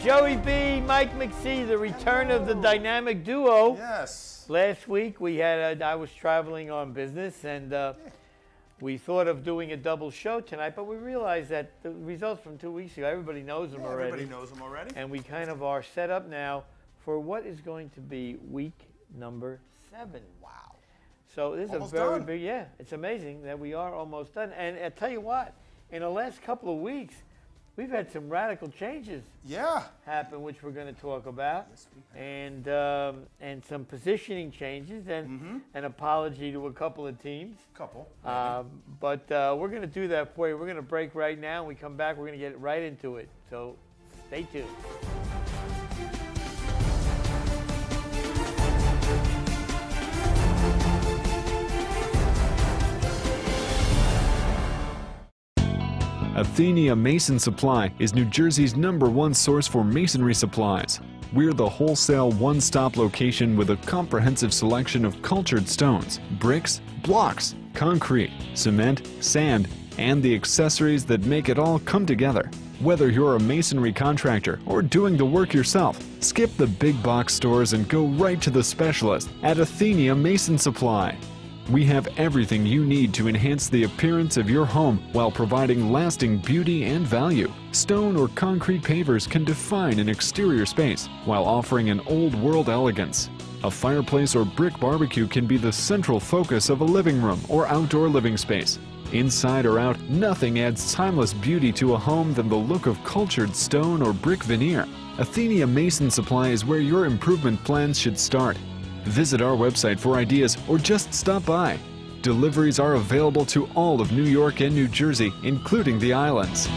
Joey B, Mike McC, the return of the dynamic duo. Yes. Last week we had I was traveling on business, and we thought of doing a double show tonight, but we realized that the results from 2 weeks ago, everybody knows them already. Everybody knows them already. And we kind of are set up now for what is going to be week number 7. Wow. So this Almost is a very done. big, it's amazing that we are almost done. And I tell you what, in the last couple of weeks, we've had some radical changes happen, which we're going to talk about, Yes, we have. and some positioning changes, and an apology to a couple of teams. But we're going to do that for you. We're going to break right now. When we come back, we're going to get right into it. So stay tuned. Athenia Mason Supply is New Jersey's #1 source for masonry supplies. We're the wholesale one-stop location with a comprehensive selection of cultured stones, bricks, blocks, concrete, cement, sand, and the accessories that make it all come together. Whether you're a masonry contractor or doing the work yourself, skip the big box stores and go right to the specialist at Athenia Mason Supply. We have everything you need to enhance the appearance of your home while providing lasting beauty and value. Stone or concrete pavers can define an exterior space while offering an old-world elegance. A fireplace or brick barbecue can be the central focus of a living room or outdoor living space. Inside or out, nothing adds timeless beauty to a home than the look of cultured stone or brick veneer. Athenia Mason Supply is where your improvement plans should start. Visit our website for ideas or just stop by. Deliveries are available to all of New York and New Jersey, including the islands.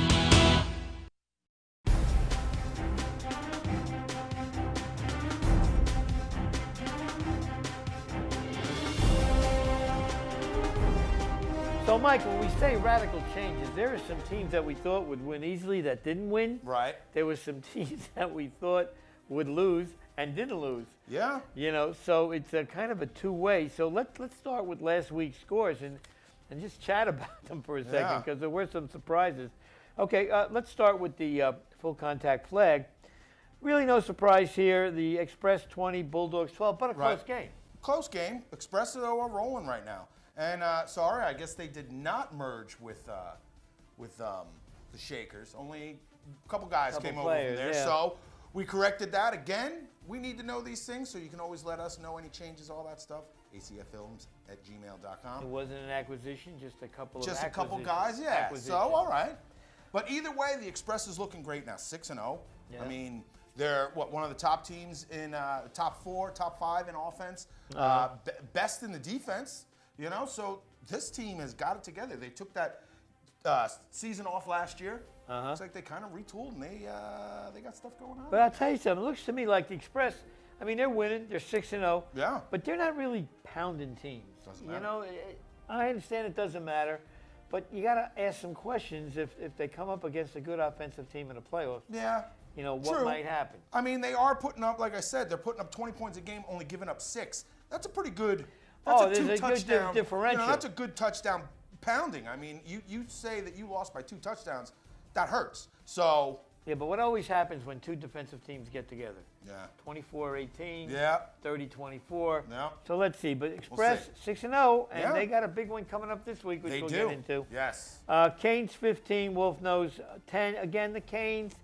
So, Mike, when we say radical changes, there are some teams that we thought would win easily that didn't win. Right. There were some teams that we thought would lose and didn't lose. Yeah. You know, so it's a kind of a two-way. So let's start with last week's scores and just chat about them for a second, because there were some surprises. Okay, let's start with the full contact flag. Really no surprise here. The Express 20, Bulldogs 12, but a close game. Close game. Express though are rolling right now. And sorry, I guess they did not merge with the Shakers. Only a couple guys came over from there. Yeah. So we corrected that again. We need to know these things, so you can always let us know any changes, all that stuff. acffilms@gmail.com. It wasn't an acquisition, just a couple of Just a couple guys, yeah. So, all right. But either way, the Express is looking great now, 6-0. Yeah. I mean, they're one of the top teams in top 4, top 5 in offense, best in the defense. You know, so this team has got it together. They took that season off last year. Looks like they kind of retooled and they got stuff going on. But I'll tell you something. It looks to me like the Express, I mean, they're winning. They're 6-0. Yeah. But they're not really pounding teams. Doesn't matter. You know, I understand it doesn't matter, but you got to ask some questions if they come up against a good offensive team in the playoffs. Yeah. You know, what might happen? I mean, they are putting up, like I said, they're putting up 20 points a game, only giving up 6. That's a pretty good. That's there's a good differential. You know, that's a good touchdown pounding. I mean, you say that you lost by 2 touchdowns, that hurts. So. Yeah, but what always happens when two defensive teams get together? Yeah. 24-18. Yeah. 30-24. Yeah. So let's see. But Express 6-0, and Yeah. they got a big one coming up this week, which we'll get into. Yes. Canes 15, Wolf Nose 10. Again, the Canes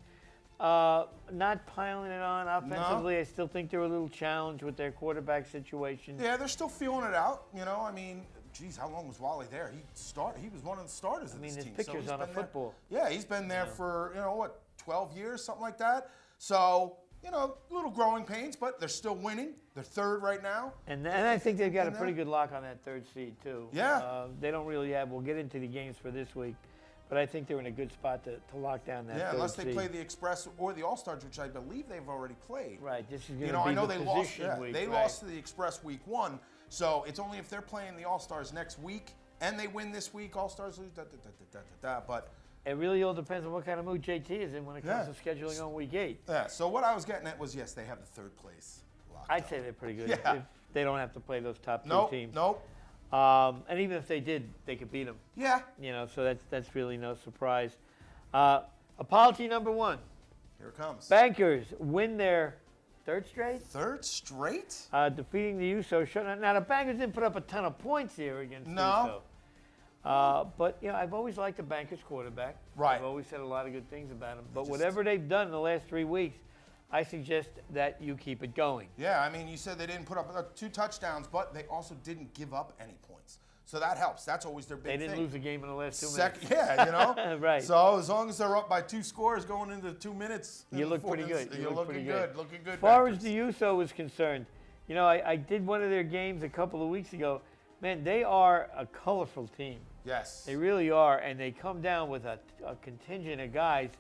not piling it on offensively. No. I still think they're a little challenged with their quarterback situation. Yeah, they're still feeling it out. You know, I mean, geez, how long was Wally there? He was one of the starters of this team. I mean, his picture's on a football. Yeah, he's been there for, 12 years, something like that. So, a little growing pains, but they're still winning. They're third right now. And I think they've got a pretty good lock on that third seed, too. Yeah. They don't really have, we'll get into the games for this week, but I think they're in a good spot to lock down that third seed. Unless they play the Express or the All-Stars, which I believe they've already played. Right, this is going to be I know the they position lost, week. They lost to the Express week 1, so it's only if they're playing the All-Stars next week and they win this week, All-Stars lose, but it really all depends on what kind of mood JT is in when it comes to scheduling on week 8. Yeah, so what I was getting at was, yes, they have the third place locked I'd up. say they're pretty good Yeah. if they don't have to play those top 2 teams. Nope. And even if they did, they could beat them. Yeah. So that's really no surprise. Apology number 1. Here it comes. Bankers win their third straight, Third straight? defeating the USO. Now, the Bankers didn't put up a ton of points here against No. USO. But, I've always liked the Bankers quarterback. Right. I've always said a lot of good things about him. But whatever they've done in the last 3 weeks, I suggest that you keep it going. Yeah, I mean, you said they didn't put up 2 touchdowns, but they also didn't give up any points. So that helps. That's always their big They thing. didn't lose a game in the last 2 minutes. Yeah, Right. So as long as they're up by 2 scores going into 2 minutes, You look pretty good. You're looking good. Looking good. As far as Bankers. the USO is concerned, I did one of their games a couple of weeks ago. Man, they are a colorful team. Yes. They really are, and they come down with a contingent of guys.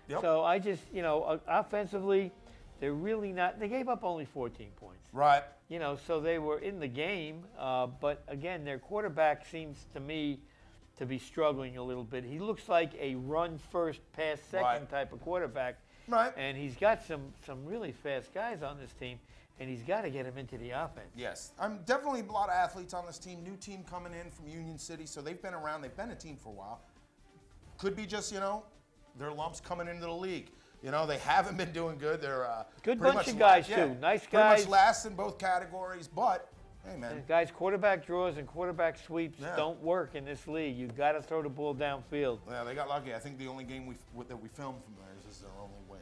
Yep. So I just, offensively, they're really not. They gave up only 14 points. Right. So they were in the game, but again, their quarterback seems to me to be struggling a little bit. He looks like a run first, pass second Right. type of quarterback. Right. And he's got some really fast guys on this team, and he's got to get them into the offense. Yes. I'm definitely a lot of athletes on this team. New team coming in from Union City, so they've been around. They've been a team for a while. Could be just, their lumps coming into the league. They haven't been doing good. They're Good pretty bunch much of guys, yeah, too. Nice pretty guys. much last in both categories, but hey, man. And guys, quarterback draws and quarterback sweeps Yeah. don't work in this league. You've got to throw the ball downfield. Yeah, they got lucky. I think the only game that we filmed from theirs is their only win.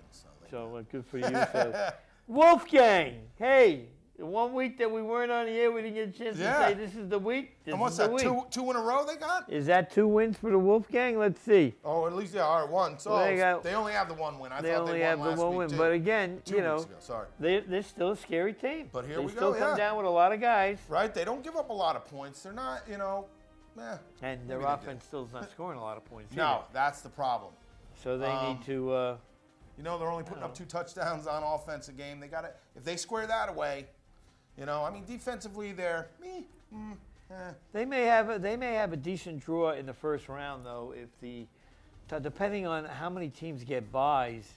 So good for you. So. Wolfgang, hey, the 1 week that we weren't on the air, we didn't get a chance Yeah. to say this is the week. This And what's is the that? week. Two in a row they got? Is that 2 wins for the Wolfgang? Let's see. Oh, at least all right, one. So Well, they only have the 1 win. I They thought only they won have the last 1 week, win. too. But again, 2 weeks ago, sorry. they're still a scary team. But here they we still go, come yeah. down with a lot of guys. Right? They don't give up a lot of points. They're not, And their maybe they offense still is not scoring a lot of points. No, either. that's the problem. So they need to. They're only putting up 2 touchdowns on offense a game. They got to, if they square that away, defensively they're They may have a decent draw in the first round though, if depending on how many teams get buys.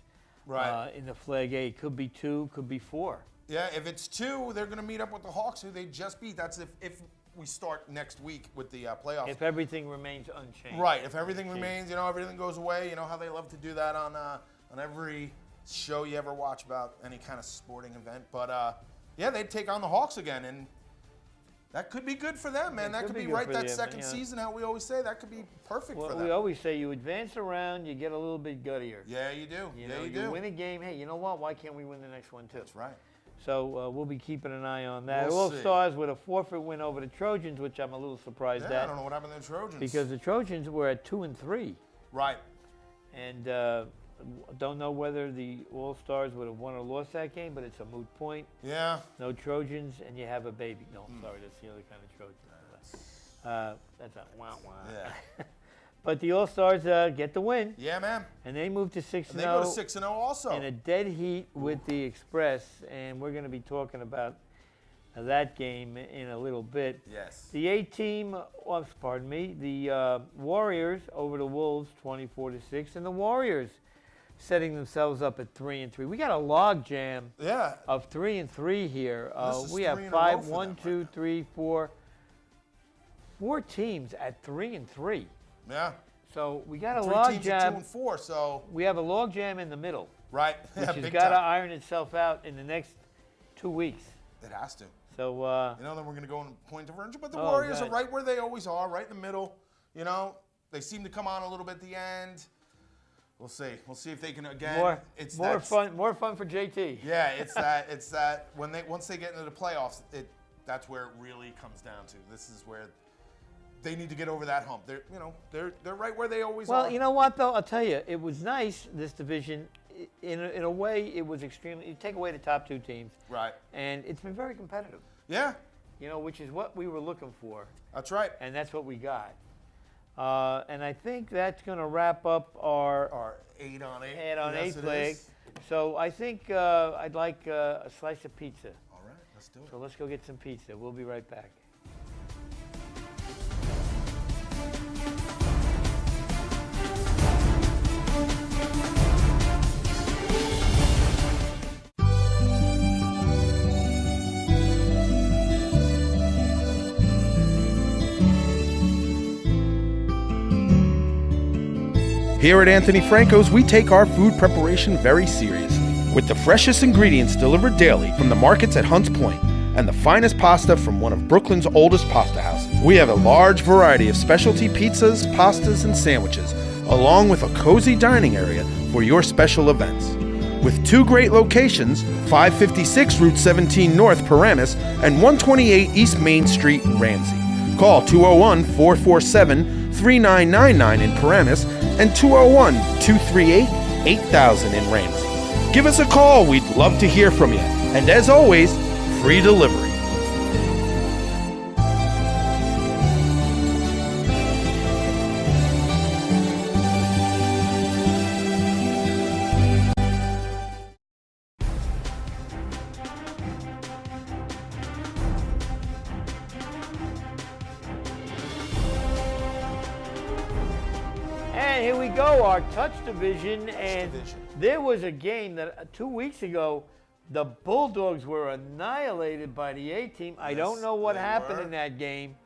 Right. In the Flag A, could be 2, could be 4. Yeah, if it's 2, they're going to meet up with the Hawks, who they just beat. That's if we start next week with the playoffs. If everything remains unchanged. Right. If everything remains, everything goes away. You know how they love to do that on every show you ever watch about any kind of sporting event. But they'd take on the Hawks again, and that could be good for them, man. That could be good right for that them, second season. How we always say that could be perfect for Well, them. we always say you advance around, you get a little bit guttier. Yeah, you do. You You do. win a game. Hey, you know what? Why can't we win the next one too? That's right. So we'll be keeping an eye on that. We'll All see. Stars with a forfeit win over the Trojans, which I'm a little surprised Yeah, I at don't know what happened to the Trojans. because the Trojans were at 2-3, right. and don't know whether the All Stars would have won or lost that game, but it's a moot point. Yeah. No Trojans, and you have a baby. No, sorry, that's the other kind of Trojan. That's a wah-wah. Yeah. But the All Stars get the win, Yeah, man. and they move to 6-0. And they go to 6-0 also. in a dead heat with the Express, and we're going to be talking about that game in a little bit. Yes. The A-team, the Warriors over the Wolves, 24-6, and the Warriors setting themselves up at 3-3. We got a log jam Yeah. of 3-3 here. This is We have 3 in a row for 1, them 2, right now. 3, 4 teams at 3-3. Yeah. So we got a 3 log teams at jam. 2 and 4, so We have a log jam in the middle, right. which Yeah, has big got to time. iron itself out in the next 2 weeks. It has to. So Then we're going to go in point differential. But the Oh, Warriors God. are right where they always are, right in the middle. They seem to come on a little bit at the end. We'll see. We'll see if they can again. more fun for JT. Yeah, it's that once they get into the playoffs, that's where it really comes down to. This is where they need to get over that hump. They're right where they always are. Well, you know what though? I'll tell you, it was nice this division. In a way, it was extremely. You take away the top 2 teams, Right. and it's been very competitive. Yeah, Which is what we were looking for, that's right. and that's what we got. And I think that's going to wrap up our 8 on 8. head on Yes, 8 it leg. is. So I think I'd like a slice of pizza. All right, let's do it. So let's go get some pizza. We'll be right back. Here at Anthony Franco's, we take our food preparation very seriously. With the freshest ingredients delivered daily from the markets at Hunts Point and the finest pasta from one of Brooklyn's oldest pasta houses, we have a large variety of specialty pizzas, pastas, and sandwiches, along with a cozy dining area for your special events. With 2 great locations, 556 Route 17 North, Paramus, and 128 East Main Street, Ramsey. Call 201-447-3999 in Paramus and 201-238-8000 in Ramsey. Give us a call. We'd love to hear from you. And as always, free delivery. And here we go, our touch division. And division. there was a game that 2 weeks ago, the Bulldogs were annihilated by the A-team. I don't know what they happened were. in that game,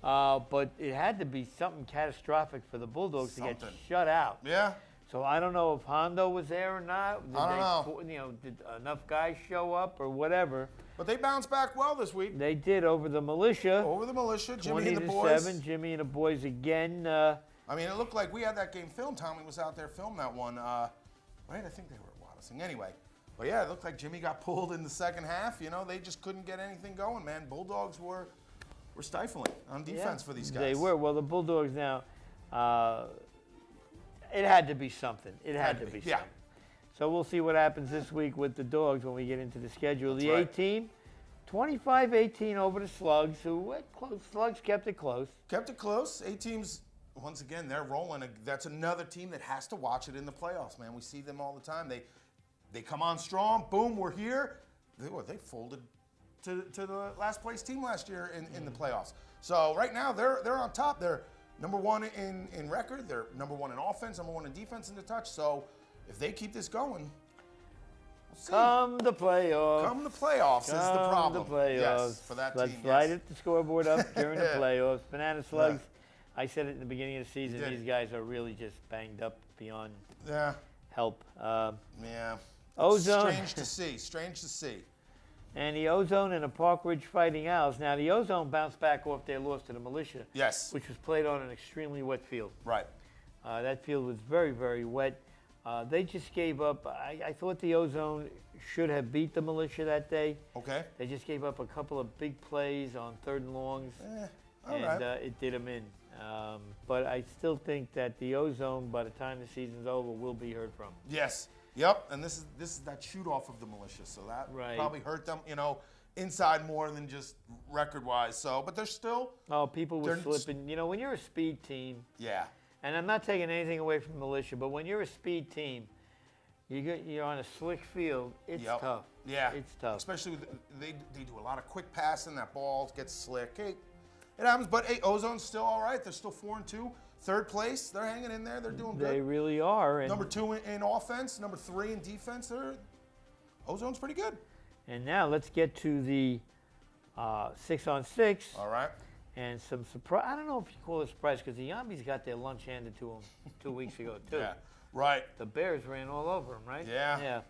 but it had to be something catastrophic for the Bulldogs to get Something. shut out. Yeah. So I don't know if Hondo was there or not. I don't know. You know, did enough guys show up or whatever? But they bounced back well this week. They did over the Militia. Over the Militia, Jimmy and the 20-7. boys. Jimmy and the boys again. I mean, it looked like we had that game filmed. Tommy was out there filming that one. Right? I think they were at Waddesdon. Anyway. But yeah, it looked like Jimmy got pulled in the second half. You know, they just couldn't get anything going, man. Bulldogs were stifling on defense for these guys. They were. Well, the Bulldogs now, it had to be something. It had to be something. Yeah. So we'll see what happens this week with the Dogs when we get into the schedule. That's The right. A-team, 25-18 over the Slugs, who Slugs kept it close. Kept it close. 8 teams, once again, they're rolling. That's another team that has to watch it in the playoffs, man. We see them all the time. They come on strong. Boom, we're here. They folded to the last place team last year in the playoffs. So right now they're on top. They're number 1 in record. They're number 1 in offense, number 1 in defense in the touch. So if they keep this going, we'll see. Come the playoffs. Come the playoffs is the problem. The playoffs. Yes, for that Let's team. slide yes. the scoreboard up during the playoffs. Banana Slugs. Yeah. I said it in the beginning of the season. did. These guys are really just banged up beyond Yeah, help. yeah. Ozone. Strange to see. Strange to see. And the Ozone and the Park Ridge Fighting Owls. Now, the Ozone bounced back off their loss to the Militia, Yes. which was played on an extremely wet field. Right. That field was very, very wet. They just gave up. I thought the Ozone should have beat the Militia that day. Okay. They just gave up a couple of big plays on 3rd and longs, All and right. it did them in. But I still think that the Ozone, by the time the season's over, will be heard from. Yes. Yep. And this is that shoot off of the Militia, so that Right. probably hurt them, inside more than just record wise. So, but they're still. Oh, people were They're- slipping. You know, when you're a speed team, Yeah. and I'm not taking anything away from Militia, but when you're a speed team, you're on a slick field. It's Yep. tough. Yeah. It's tough. Especially with, they do a lot of quick passing. That ball gets slick. Hey, it happens. But hey, Ozone's still all right. They're still 4-2, 3rd place. They're hanging in there. They're doing good. They really are. And, Number 2 in offense, number 3 in defense. Ozone's pretty good. and now let's get to the 6-on-6 All right. and some surprise. I don't know if you call it surprise because the Yambies got their lunch handed to them 2 weeks ago too. Yeah. Right. The Bears ran all over them, right? Yeah.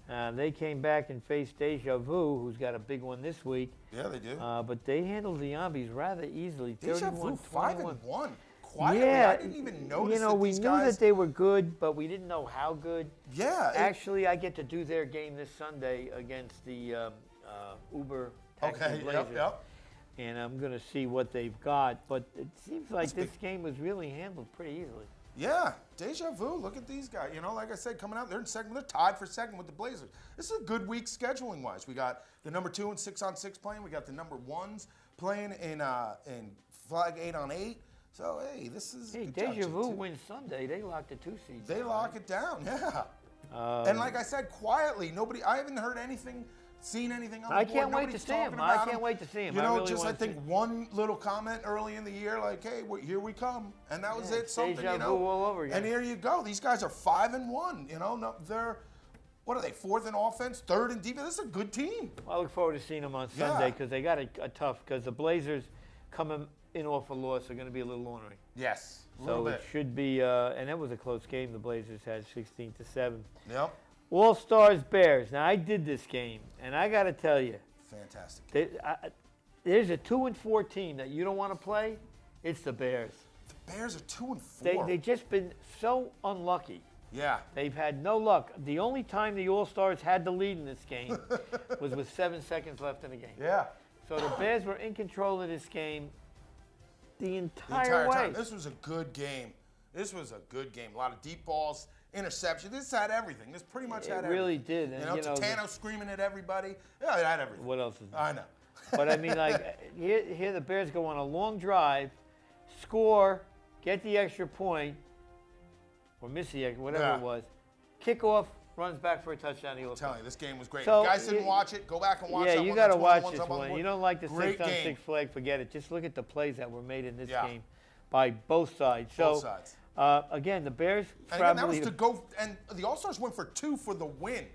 Yeah. They came back and faced Deja Vu, who's got a big one this week. Yeah, they do. But they handled the Yambies rather easily. Deja Vu 31-21. 5-1. Quietly, Yeah, I didn't even notice you know, that we these knew guys. that they were good, but we didn't know how good. Yeah. Actually, I get to do their game this Sunday against the Uber Taxi Okay. Blazers, Yep. and I'm going to see what they've got. But it seems like this game was really handled pretty easily. Yeah. Deja Vu. Look at these guys. Like I said, coming out, they're in second. They're tied for second with the Blazers. This is a good week scheduling wise. We got the number 2 and 6-on-6 playing. We got the number 1s playing in Flag 8-on-8. So hey, this is. Hey, good job, Deja Vu JT. wins Sunday. They lock the 2 seed. They down, lock right? it down. Yeah. And like I said, quietly, nobody. I haven't heard anything. Seen anything on the I board. can't wait to Nobody's see 'em. talking I about can't 'em. wait to see 'em. You I know, really just I wanna see think 'em. one little comment early in the year, like, "Hey, here we come," and that was Yeah, it. Something, deja you know. vu all over again. And here you go. These guys are 5-1. They're what are they? 4th in offense, 3rd in defense. This is a good team. I look forward to seeing them on Yeah. Sunday because they got a tough. Because the Blazers coming in off a loss are going to be a little ornery. Yes, a So little it bit. should be, and that was a close game. The Blazers had 16-7. Yep. All-Stars Bears. Now, I did this game, and I got to tell you, Fantastic. there's a 2-4 team that you don't want to play. It's the Bears. The Bears are 2-4. They've just been so unlucky. Yeah. They've had no luck. The only time the All-Stars had the lead in this game was with 7 seconds left in the game. Yeah. So the Bears were in control of this game the entire way. Time. This was a good game. This was a good game. A lot of deep balls, interception. This had everything. This pretty much had everything. It really did. And, you know, Titano screaming at everybody. Yeah, it had everything. What else is there? I know. But I mean, like, here the Bears go on a long drive, score, get the extra point, or miss the extra, whatever it was, kickoff, runs back for a touchdown. I'm telling you, this game was great. So, if you guys didn't watch it, go back and watch it. Yeah, you got to watch this one. You don't like the 6-on-6 flag, forget it. Just look at the plays that were made in this game by both sides. Both sides. Again, the Bears and again, that was to go, and the All-Stars went for 2 for the win.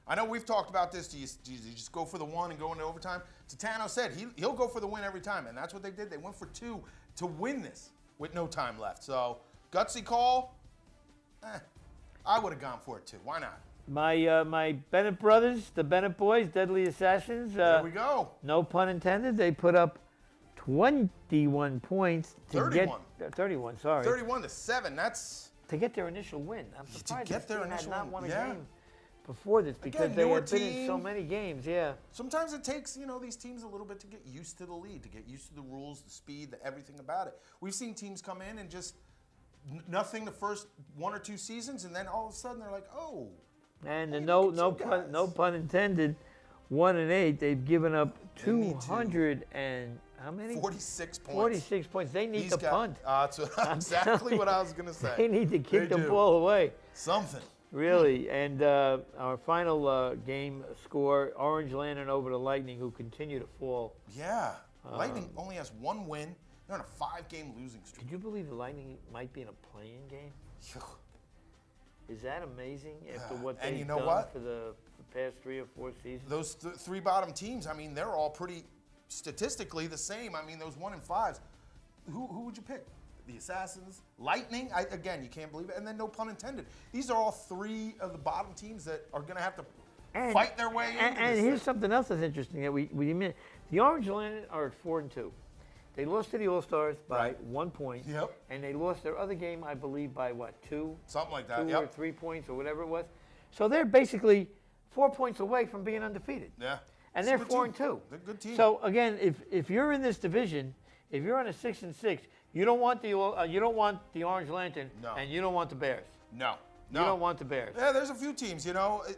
I know we've talked about this. Do you just go for the 1 and go into overtime? Titano said he'll go for the win every time, and that's what they did. They went for 2 to win this with no time left. So, gutsy call. I would have gone for it too. Why not? My Bennett brothers, the Bennett boys, Deadly Assassins. There we go. No pun intended. They put up 21 points to 31. get 31. Sorry. 31-7. That's to get their initial win. I'm surprised to get their initial had not won a win. game before this because Again, they newer had been in team. so many games. Yeah. Sometimes it takes these teams a little bit to get used to the lead, to get used to the rules, the speed, everything about it. We've seen teams come in and just nothing the first 1 or 2 seasons, and then all of a sudden they're like, oh. And no pun intended. 1-8. They've given up 200 and how many? 46 points. 46 points. They need to punt. That's exactly what I was going to say. They need to kick the ball away. Something. Really. And our final game score, Orange Lantern over the Lightning, who continue to fall. Yeah. Lightning only has 1 win. They're on a 5-game losing streak. Could you believe the Lightning might be in a play-in game? Is that amazing after what they've done for the past 3 or 4 seasons? Those 3 bottom teams, I mean, they're all pretty statistically the same. I mean, those 1 and 5s. Who would you pick? The Assassins, Lightning. Again, you can't believe it. And then no pun intended. These are all 3 of the bottom teams that are going to have to fight their way into this. And here's something else that's interesting that we missed. The Orange Lantern are at 4-2. They lost to the All-Stars by 1 point. Yep. And they lost their other game, I believe, by what, 2? Something like that. 2 or 3 points or whatever it was. So they're basically 4 points away from being undefeated. Yeah. And they're 4-2. They're a good team. So again, if you're in this division, if you're on a 6-6, you don't want the Orange Lantern, and you don't want the Bears. No. You don't want the Bears. Yeah, there's a few teams.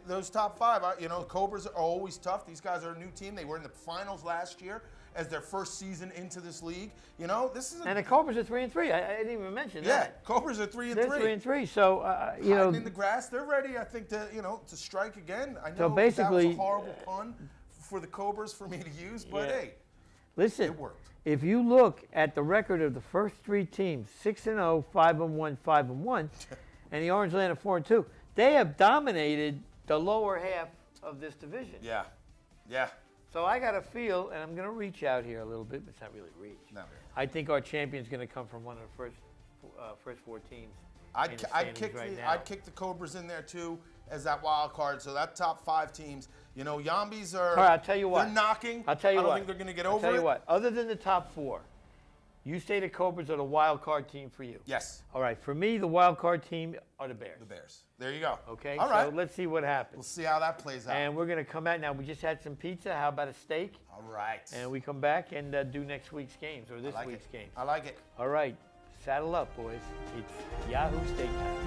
Those top 5. Cobras are always tough. These guys are a new team. They were in the finals last year as their first season into this league. This is and the Cobras are 3-3. I didn't even mention that. Yeah, Cobras are 3-3. They're 3-3. So hiding in the grass, they're ready. I think to strike again. I know so basically, that was a horrible pun for the Cobras for me to use, but hey, listen. It worked. If you look at the record of the first 3 teams, 6-0, 5-1, 5-1, and the Orange Lantern 4-2, they have dominated the lower half of this division. Yeah, yeah. So I got to feel, and I'm going to reach out here a little bit, but it's not really reach. No. I think our champion's going to come from one of the first 4 teams. I'd kick the Cobras in there too as that wild card. So that top 5 teams, Yambis are. All right, I'll tell you what. They're knocking. I'll tell you I what. don't think they're going to get over it. I'll tell you what. Other than the top 4, you say the Cobras are the wild card team for you. Yes. All right. For me, the wild card team are the Bears. The Bears. There you go. Okay. All right. So let's see what happens. We'll see how that plays out. And we're going to come back now. We just had some pizza. How about a steak? All right. And we come back and do next week's games or this week's games. I like it. All right. Saddle up, boys. It's Yahoo Steak Time.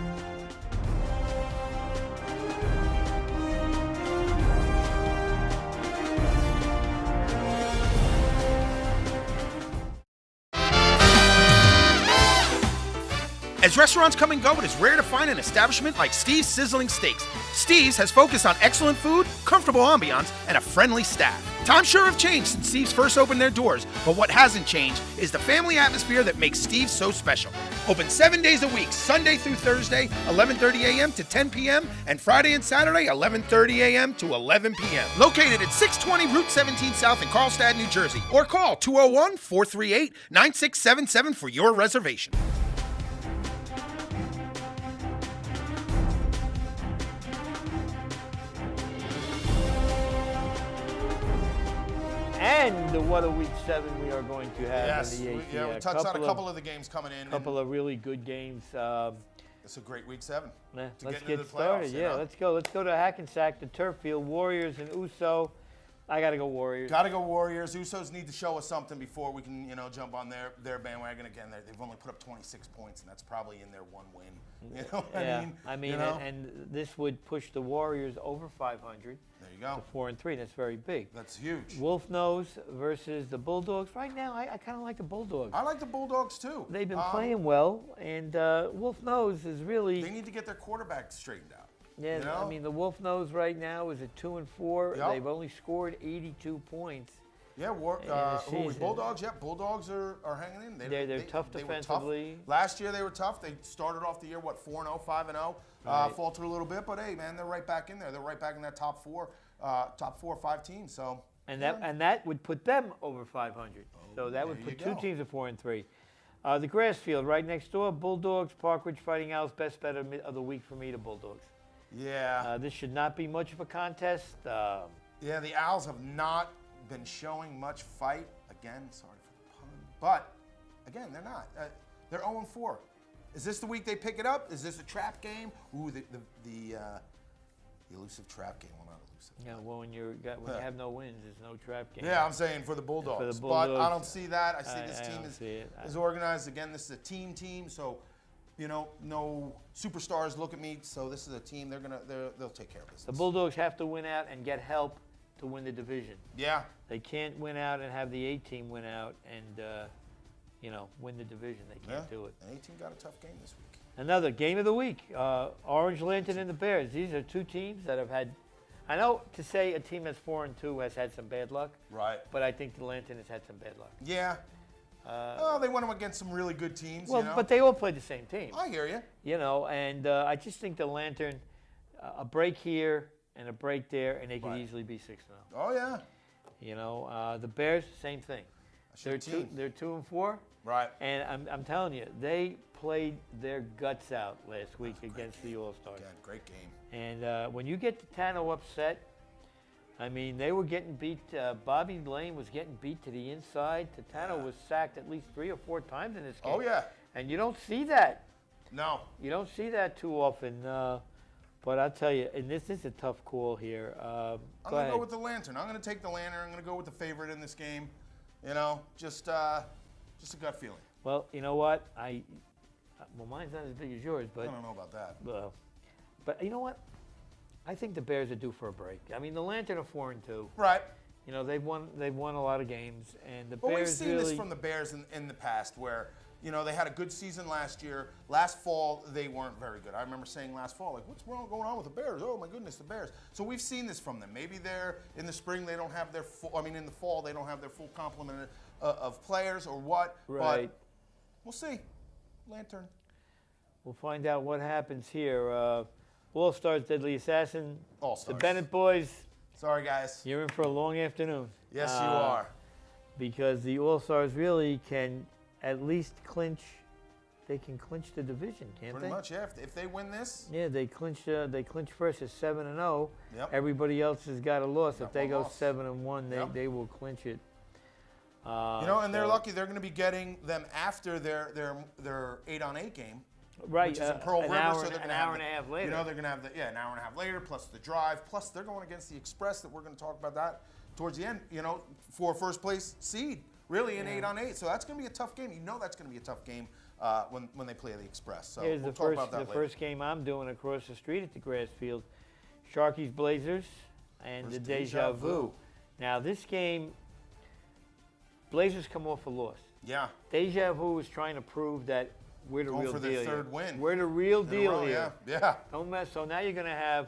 As restaurants come and go, it is rare to find an establishment like Steve's Sizzling Steaks. Steve's has focused on excellent food, comfortable ambiance, and a friendly staff. Times sure have changed since Steve's first opened their doors, but what hasn't changed is the family atmosphere that makes Steve's so special. Open 7 days a week, Sunday through Thursday, 11:30 a.m. to 10 p.m., and Friday and Saturday, 11:30 a.m. to 11 p.m. Located at 620 Route 17 South in Carlstadt, New Jersey, or call 201-438-9677 for your reservation. And what a week 7 we are going to have Yes, in the ACFL. we touched on a couple of the games coming in. A couple of really good games. It's a great week 7. Let's get get into the started. playoffs, you Yeah, know? let's go. Let's go to Hackensack, the turf field. Warriors and Uso. I got to go Warriors. Got to go Warriors. Usos need to show us something before we can, jump on their bandwagon again. They've only put up 26 points, and that's probably in their one win. You know what I mean? And this would push the Warriors over 500. There you go. To 4-3. That's very big. That's huge. Wolf Nose versus the Bulldogs. Right now, I kind of like the Bulldogs. I like the Bulldogs too. They've been playing well, and Wolf Nose is really. They need to get their quarterback straightened out. Yeah, I mean the Wolf Nose right now is at 2-4. Yep. They've only scored 82 points. Yeah, in the season. Bulldogs? Yeah, Bulldogs are hanging in. They're tough defensively. Were tough. Last year they were tough. They started off the year 4-0, 5-0. Right. Faltered a little bit, but hey, man, they're right back in there. They're right back in that top 4 or 5 teams. So. And that would put them over 500. So that would put 2 teams at 4-3. The grass field right next door. Bulldogs, Park Ridge Fighting Owls. Best bet of the week for me, the Bulldogs. Yeah. This should not be much of a contest. Yeah, the Owls have not been showing much fight. Again, sorry for the pun. But, again, they're not. They're 0-4. Is this the week they pick it up? Is this a trap game? Ooh, the elusive trap game. Well, not elusive. Yeah, well, when you have no wins, there's no trap game. Yeah, I'm saying for the Bulldogs. For the Bulldogs, but I don't see that. I see this team is organized. Again, this is a team, so no superstars look at me. So this is a team. They'll take care of business. The Bulldogs have to win out and get help to win the division. Yeah. They can't win out and have the 8 team win out and win the division. They can't do it. And 18 got a tough game this week. Another game of the week: Orange Lantern and the Bears. These are 2 teams that have had. I know to say a team that's 4-2 has had some bad luck. Right. But I think the Lantern has had some bad luck. Yeah. They went up against some really good teams. Well, but they all played the same team. I hear you. And I just think the Lantern, a break here and a break there, and they could easily be 6-0. Oh yeah. The Bears, same thing. They're 2-4. Right. And I'm telling you, they played their guts out last week against the All-Stars. Again, great game. And when you get Tano upset, I mean, they were getting beat. Bobby Lane was getting beat to the inside. Tano was sacked at least 3 or 4 times in this game. Oh yeah. And you don't see that. No. You don't see that too often. But I'll tell you, and this is a tough call here. I'm going to go with the Lantern. I'm going to take the Lantern. I'm going to go with the favorite in this game. Just a gut feeling. Well, you know what? Mine's not as big as yours, but I don't know about that. But you know what? I think the Bears are due for a break. I mean, the Lantern are 4-2. Right. They've won a lot of games, and the But Bears we've seen this from the Bears in the past, where they had a good season last year. Last fall, they weren't very good. I remember saying last fall, like, what's going on with the Bears? Oh my goodness, the Bears. So we've seen this from them. Maybe in the spring they don't have their in the fall they don't have their full complement of players or what. Right. But we'll see. Lantern. We'll find out what happens here. All-Stars, Deadly Assassin. All-Stars. The Bennett boys. Sorry, guys. You're in for a long afternoon. Yes, you are. Because the All-Stars really can at least clinch. They can clinch the division, can't they? Pretty much, yeah. If they win this. Yeah, they clinch first at 7-0. Yep. Everybody else has got a loss. Got If they one go loss. 7-1, they will clinch it. And they're lucky. They're going to be getting them after their 8-on-8 game. Right, Which is in Pearl River, hour, so they're an hour and a half later. they're going to have an hour and a half later, plus the drive, plus they're going against the Express. That we're going to talk about that towards the end. For a first place seed, really in 8-on-8. So that's going to be a tough game. That's going to be a tough game when they play the Express. So here's we'll the talk about that the later. first game I'm doing across the street at the grass field. Sharkies Blazers and the Deja Vu. Now this game, Blazers come off a loss. Yeah. Deja Vu is trying to prove that we're the Going real for deal their here. third win. We're the real In a deal row, here. Yeah. Don't mess. So now you're going to have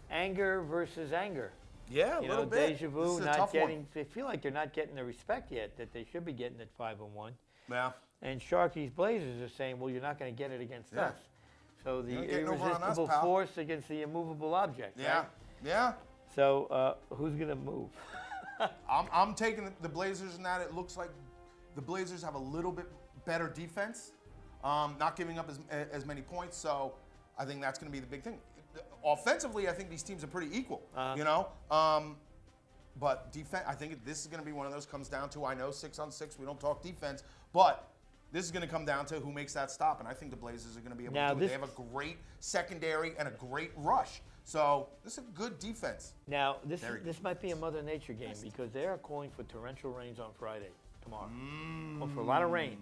anger versus anger. Yeah, a little bit. Deja This Vu is a not tough getting. one. They feel like they're not getting the respect yet that they should be getting at 5-1. Yeah. And Sharkies Blazers are saying, well, you're not going to get it against Yeah. us. So the You're not getting over on us, irresistible pal. force against the immovable object. Yeah. Right? Yeah. So who's going to move? I'm taking the Blazers in that. It looks like the Blazers have a little bit better defense, not giving up as many points. So I think that's going to be the big thing. Offensively, I think these teams are pretty equal. But defense, I think this is going to be one of those comes down to, I know 6-on-6, we don't talk defense, but this is going to come down to who makes that stop. And I think the Blazers are going to be able to do it. They have a great secondary and a great rush. So this is a good defense. Now, this might be a Mother Nature game because they are calling for torrential rains on Friday, tomorrow. Oh, for a lot of rain.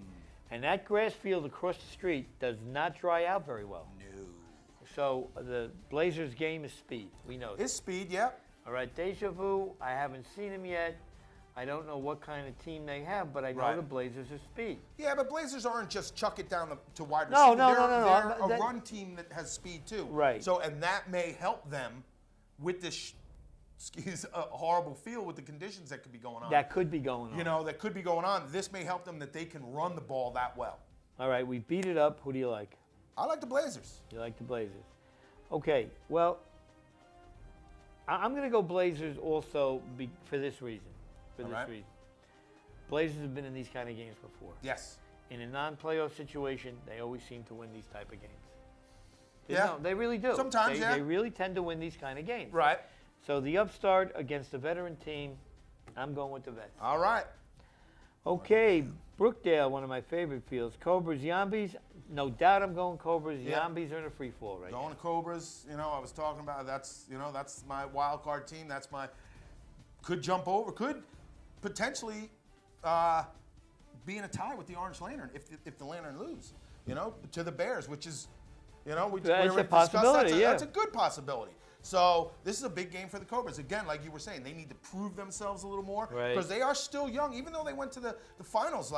And that grass field across the street does not dry out very well. No. So the Blazers' game is speed. We know that. It's speed, yep. All right, Deja Vu, I haven't seen him yet. I don't know what kind of team they have, but I know the Blazers are speed. Yeah, but Blazers aren't just chuck it down to wide No, receiver. no. They're a run team that has speed too. Right. So, and that may help them with this, a horrible field with the conditions that could be going on. That could be going on. You know, that could be going on. This may help them that they can run the ball that well. All right, we beat it up. Who do you like? I like the Blazers. You like the Blazers. Okay, well, I'm going to go Blazers also for this reason. Blazers have been in these kind of games before. Yes. In a non-playoff situation, they always seem to win these type of games. Yeah. No, they really do. Sometimes, They really tend to win these kind of games. Right. So the upstart against the veteran team, I'm going with the vets. All right. Okay, Brookdale, one of my favorite fields. Cobras, Yambies. No doubt I'm going Cobras. Yeah. Yambies are in a free fall right now. Going to Cobras, I was talking about that's my wild card team. That's my could jump over, could potentially be in a tie with the Orange Lantern if the Lantern lose, to the Bears, which is, we That's a possibility, that's a good possibility. So this is a big game for the Cobras. Again, like you were saying, they need to prove themselves a little more because they are still young. Even though they went to the finals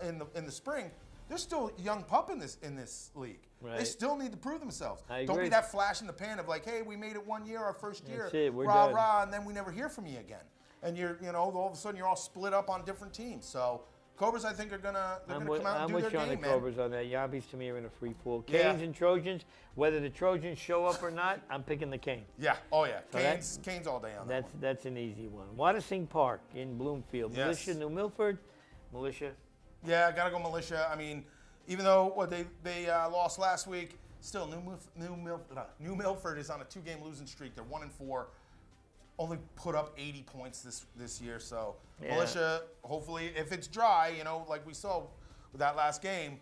in the spring, they're still a young pup in this league. Right. They still need to prove themselves. I Don't agree. be that flash in the pan of like, hey, we made it 1 year, our first year, That's it, we're rah done. rah, and then we never hear from you again. And you're, all of a sudden you're all split up on different teams. So Cobras, I think, are gonna come out and do their with you on the game, man. Cobras on that. Yambies to me are in a free fall. Yeah. Canes and Trojans, whether the Trojans show up or not, I'm picking the Canes. Yeah. Oh yeah. So Canes all day on that. That's an easy one. Wattising Park in Bloomfield. Yes. Militia, New Milford. Militia. Yeah, I gotta go Militia. I mean, even though they lost last week, still New Milford is on a 2-game losing streak. They're 1-4. Only put up 80 points this year. So Militia, hopefully, if it's dry, like we saw with that last game,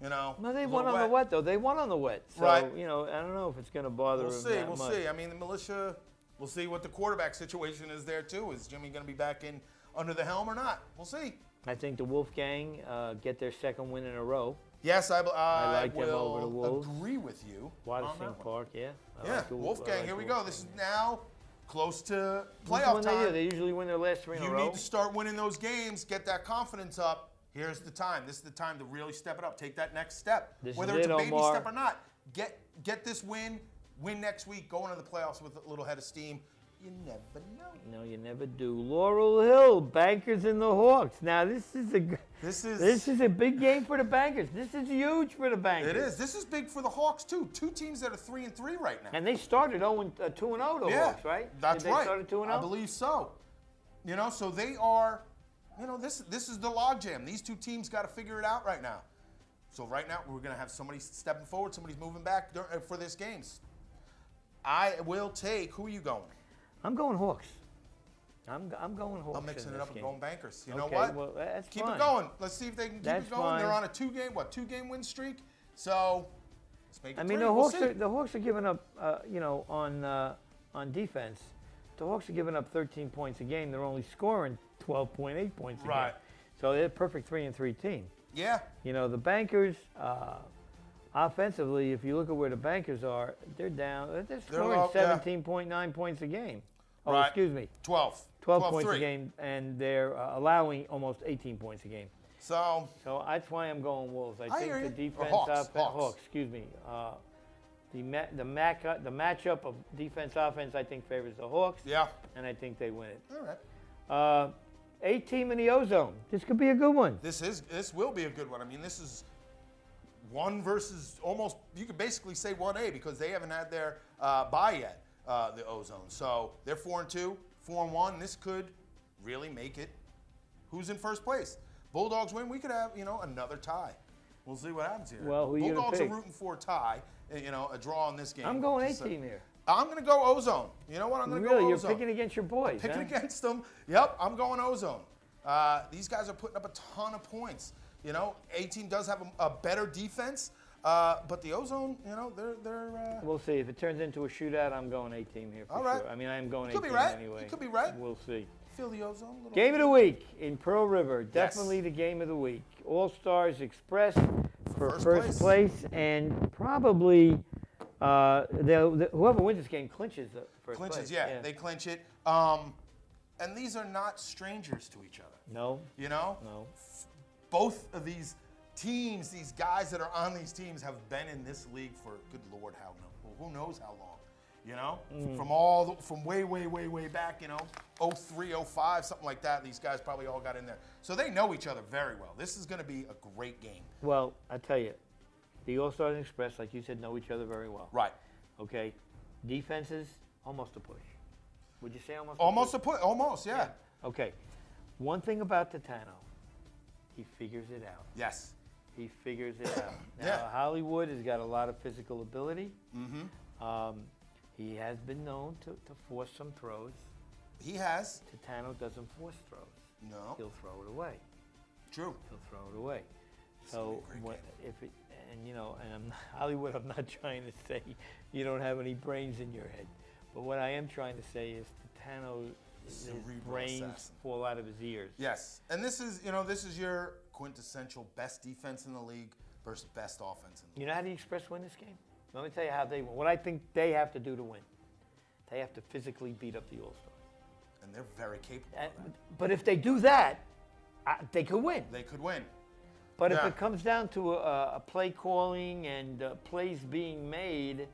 No, they won on the wet though. They won on the wet. So Right. I don't know if it's going to bother We'll them see. that We'll much. see. I mean, the Militia. We'll see what the quarterback situation is there too. Is Jimmy going to be back in under the helm or not? We'll see. I think the Wolfgang get their second win in a row. Yes, I like them over the will Wolves. agree with you. on Wattising that one. Park, yeah. I Yeah, like the Wolfgang. I like Here we the go. Wolfgang. This is now close to What's the playoff one they do? time. They usually win their last 3 in a You row. need to start winning those games. Get that confidence up. Here's the time. This is the time to really step it up. Take that next step. This is Whether it's it, a baby Omar. step or not. Get this win. Win next week. Go into the playoffs with a little head of steam. You never know. No, you never do. Laurel Hill, Bankers and the Hawks. Now this is a big game for the Bankers. This is huge for the Bankers. It is. This is big for the Hawks too. 2 teams that are 3-3 right now. And they started 2-0, the Hawks, right? That's Did they right. started 2-0? I believe so. So they are. This is the logjam. These 2 teams got to figure it out right now. So right now we're going to have somebody stepping forward, somebody's moving back for this game. I will take. Who are you going? I'm going Hawks. I'm going Hawks. I'm mixing in it this up game. and going Bankers. You know Okay, what? well, that's keep fine. it going. Let's see if they can keep That's it going. fine. They're on a 2-game win streak. So let's make it I mean, 3. the We'll Hawks see. are giving up, on defense. The Hawks are giving up 13 points a game. They're only scoring 12.8 points a game. Right. So they're a perfect 3-3 team. Yeah. The Bankers, offensively, if you look at where the Bankers are, they're down. They're scoring low, yeah. 17.9 points a game. Oh, Right. excuse me. 12 points 3. a game, and they're allowing almost 18 points a game. So So that's why I'm going Wolves. I hear think the you. Or defense, Hawks. Hawks, excuse me. The matchup of defense offense, I think favors the Hawks, yeah. and I think they win it. All right. 8 team in the ozone. This could be a good one. This will be a good one. I mean, this is 1 versus almost. You could basically say 1A because they haven't had their bye yet. The ozone. So they're 4-2, 4-1. This could really make it. Who's in first place? Bulldogs win. We could have another tie. We'll see what happens here. Well, who you gonna Bulldogs pick? are rooting for a tie. A draw in this game. I'm going Just, 8 team here. I'm going to go Ozone. You know what? I'm going to Really, go you're Ozone. picking against your boys, Picking huh? against them. Yep, I'm going Ozone. These guys are putting up a ton of points. You know, A-Team does have a better defense, but the Ozone, you know, they're. We'll see. If it turns into a shootout, I'm going A-Team here for All right. sure. I mean, I am going Could be A-Team right. anyway. You could be right. We'll see. Feel the Ozone a little. Game of the week in Pearl River. Yes. Definitely the game of the week. All-Stars Express for First first place, and probably whoever wins this game clinches the first place. Clinches, yeah, they clinch it. And these are not strangers to each other. No. You know? No. Both of these teams, these guys that are on these teams have been in this league for, good Lord, who knows how long. You know? From way back, you know, 03, 05, something like that. These guys probably all got in there. So they know each other very well. This is going to be a great game. Well, I tell you, the All-Stars Express, like you said, know each other very well. Right. Okay. Defenses, almost a push. Would you say almost? Almost a push. Almost, yeah. Okay. One thing about Titano, he figures it out. Yes. He figures it out. Now, Yeah. Hollywood has got a lot of physical ability. Mm-hmm. He has been known to force some throws. He has. Titano doesn't force throws. No. He'll throw it away. True. He'll throw it away. It's gonna So be a great game. if it, and you know, and I'm not, Hollywood, I'm not trying to say you don't have any brains in your head, but what I am trying to say is Titano, his Cerebral brains assassin. fall out of his ears. Yes. And this is, you know, this is your quintessential best defense in the league versus best offense in the league. You know how the Express win this game? Let me tell you how they win. What I think they have to do to win. They have to physically beat up the All-Stars. And they're very capable of that. But if they do that, they could win. They could win. But if Yeah. it comes down to a play calling and plays being made,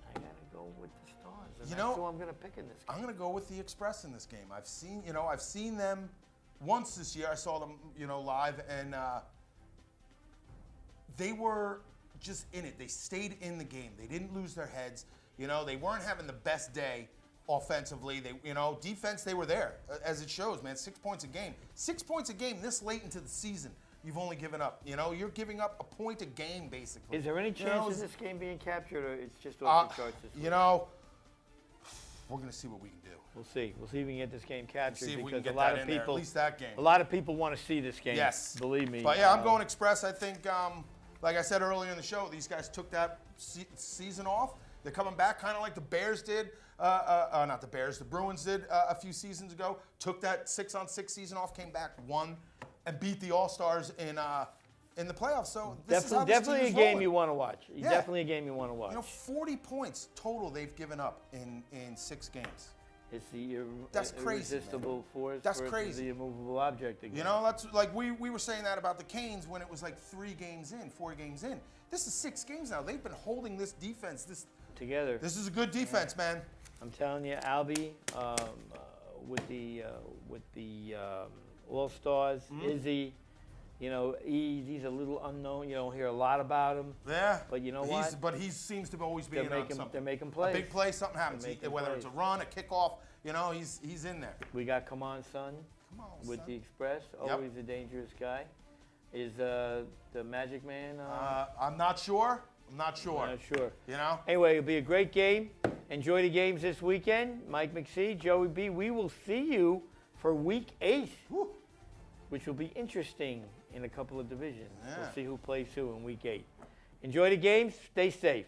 I got to go with the Stars. And You that's know, who I'm going to pick in this game. I'm going to go with the Express in this game. I've seen them once this year. I saw them, you know, live, and they were just in it. They stayed in the game. They didn't lose their heads. You know, they weren't having the best day offensively. They, you know, defense, they were there, as it shows, man. 6 points a game. 6 points a game this late into the season. You've only given up. You know, you're giving up a point a game, basically. Is there any You know, chance of this game being captured, or it's just off the charts this week? You know, we're going to see what we can do. We'll see. We'll see if we can get this game captured See if we because can a get lot that of in there, people, at least that game. a lot of people want to see this game. Yes. Believe me. But yeah, I'm going Express. I think, like I said earlier in the show, these guys took that season off. They're coming back kind of like the Bears did. Not the Bears, the Bruins did a few seasons ago. Took that 6-on-6 season off, came back, won, and beat the All-Stars in the playoffs. So this is how this Definitely team a is game rolling. you want to watch. Yeah. Definitely a game you want to watch. You know, 40 points total they've given up in 6 games. It's the That's crazy, irresistible force That's versus crazy. the immovable object again. You know, that's like we were saying that about the Canes when it was like 3 games in, 4 games in. This is 6 games now. They've been holding this defense. Together. This is a good defense, man. I'm telling you, Albie, with the All-Stars, Izzy, you know, he's a little unknown. You don't hear a lot about him. Yeah. But you know what? But he seems to always be in on something. They're making plays. A big play, something happens. They're making Whether it's a run, a kickoff, you know, he's in there. We got Come On Son Come on, with son. the Express. Yep. Always a dangerous guy. Is the Magic Man? I'm not sure. I'm not sure. Not sure. You know? Anyway, it'll be a great game. Enjoy the games this weekend. Mike McSee, Joey B. We will see you for Week 8, Whew. which will be interesting in a couple of divisions. Yeah. We'll see who plays who in Week 8. Enjoy the games. Stay safe.